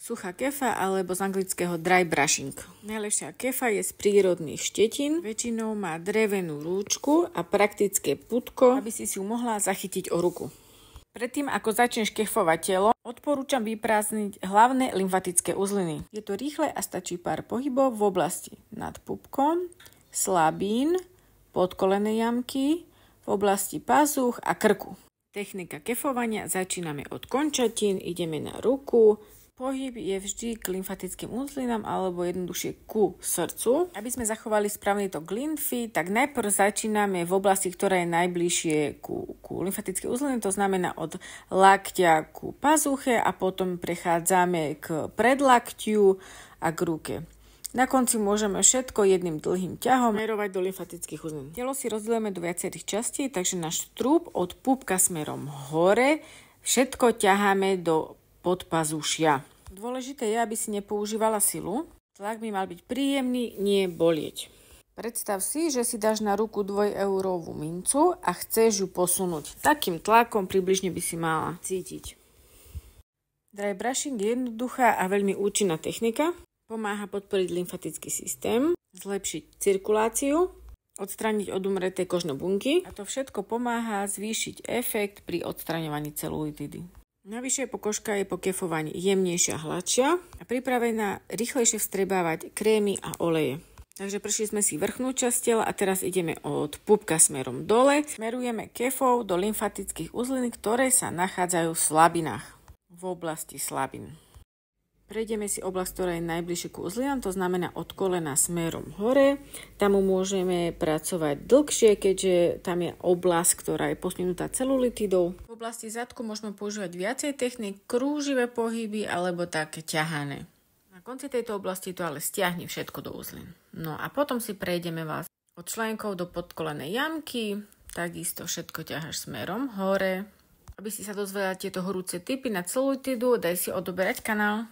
Suchá kefa alebo z anglického dry brushing. Najlepšia kefa je z prírodných štetín. Väčšinou má drevenú rúčku a praktické putko, aby si ju mohla zachytiť o ruku. Predtým, ako začneš kefovať telo, odporúčam vyprázdniť hlavné lymfatické uzliny. Je to rýchle a stačí pár pohybov v oblasti nad pupkom, slabín, podkolenej jamky, v oblasti pazúch a krku. Technika kefovania: začíname od končatín, ideme na ruku. Pohyb je vždy k lymfatickým uzlinám alebo jednoduchšie ku srdcu. Aby sme zachovali správny tok lymfy, tak najprv začíname v oblasti, ktorá je najbližšie ku lymfatickej uzliny, to znamená od lakťa ku pazuche a potom prechádzame k predlaktiu a k ruke. Na konci môžeme všetko jedným dlhým ťahom smerovať do lymfatických uzlín. Telo si rozdielujeme do viacerých častí, takže náš trup od pupka smerom hore všetko ťaháme do podpazušia. Dôležité je, aby si nepoužívala silu. Tlak by mal byť príjemný, nie bolieť. Predstav si, že si dáš na ruku 2-eurovú mincu a chceš ju posunúť. Takým tlakom približne by si mala cítiť. Dry brushing je jednoduchá a veľmi účinná technika. Pomáha podporiť lymfatický systém, zlepšiť cirkuláciu, odstrániť odumreté kožné bunky a to všetko pomáha zvýšiť efekt pri odstraňovaní celulitidy. Navyše pokožka je po kefovaní jemnejšia a hladšia a pripravená rýchlejšie vstrebávať krémy a oleje. Takže prešli sme si vrchnú časť tela a teraz ideme od pupka smerom dole. Smerujeme kefou do lymfatických uzlín, ktoré sa nachádzajú v slabinách, v oblasti slabín. Prejdeme si oblasť, ktorá je najbližšie ku uzlinám, to znamená od kolena smerom hore. Tam môžeme pracovať dlhšie, keďže tam je oblasť, ktorá je postihnutá celulitidou. V oblasti zadku môžeme používať viacej techník, krúživé pohyby alebo také ťahané. Na konci tejto oblasti to ale stiahne všetko do uzlín. No a potom si prejdeme vás od členkov do podkolenej jamky, takisto všetko ťaháš smerom hore. Aby si sa dozvedela tieto horúce tipy na celulitidu, daj si odoberať kanál.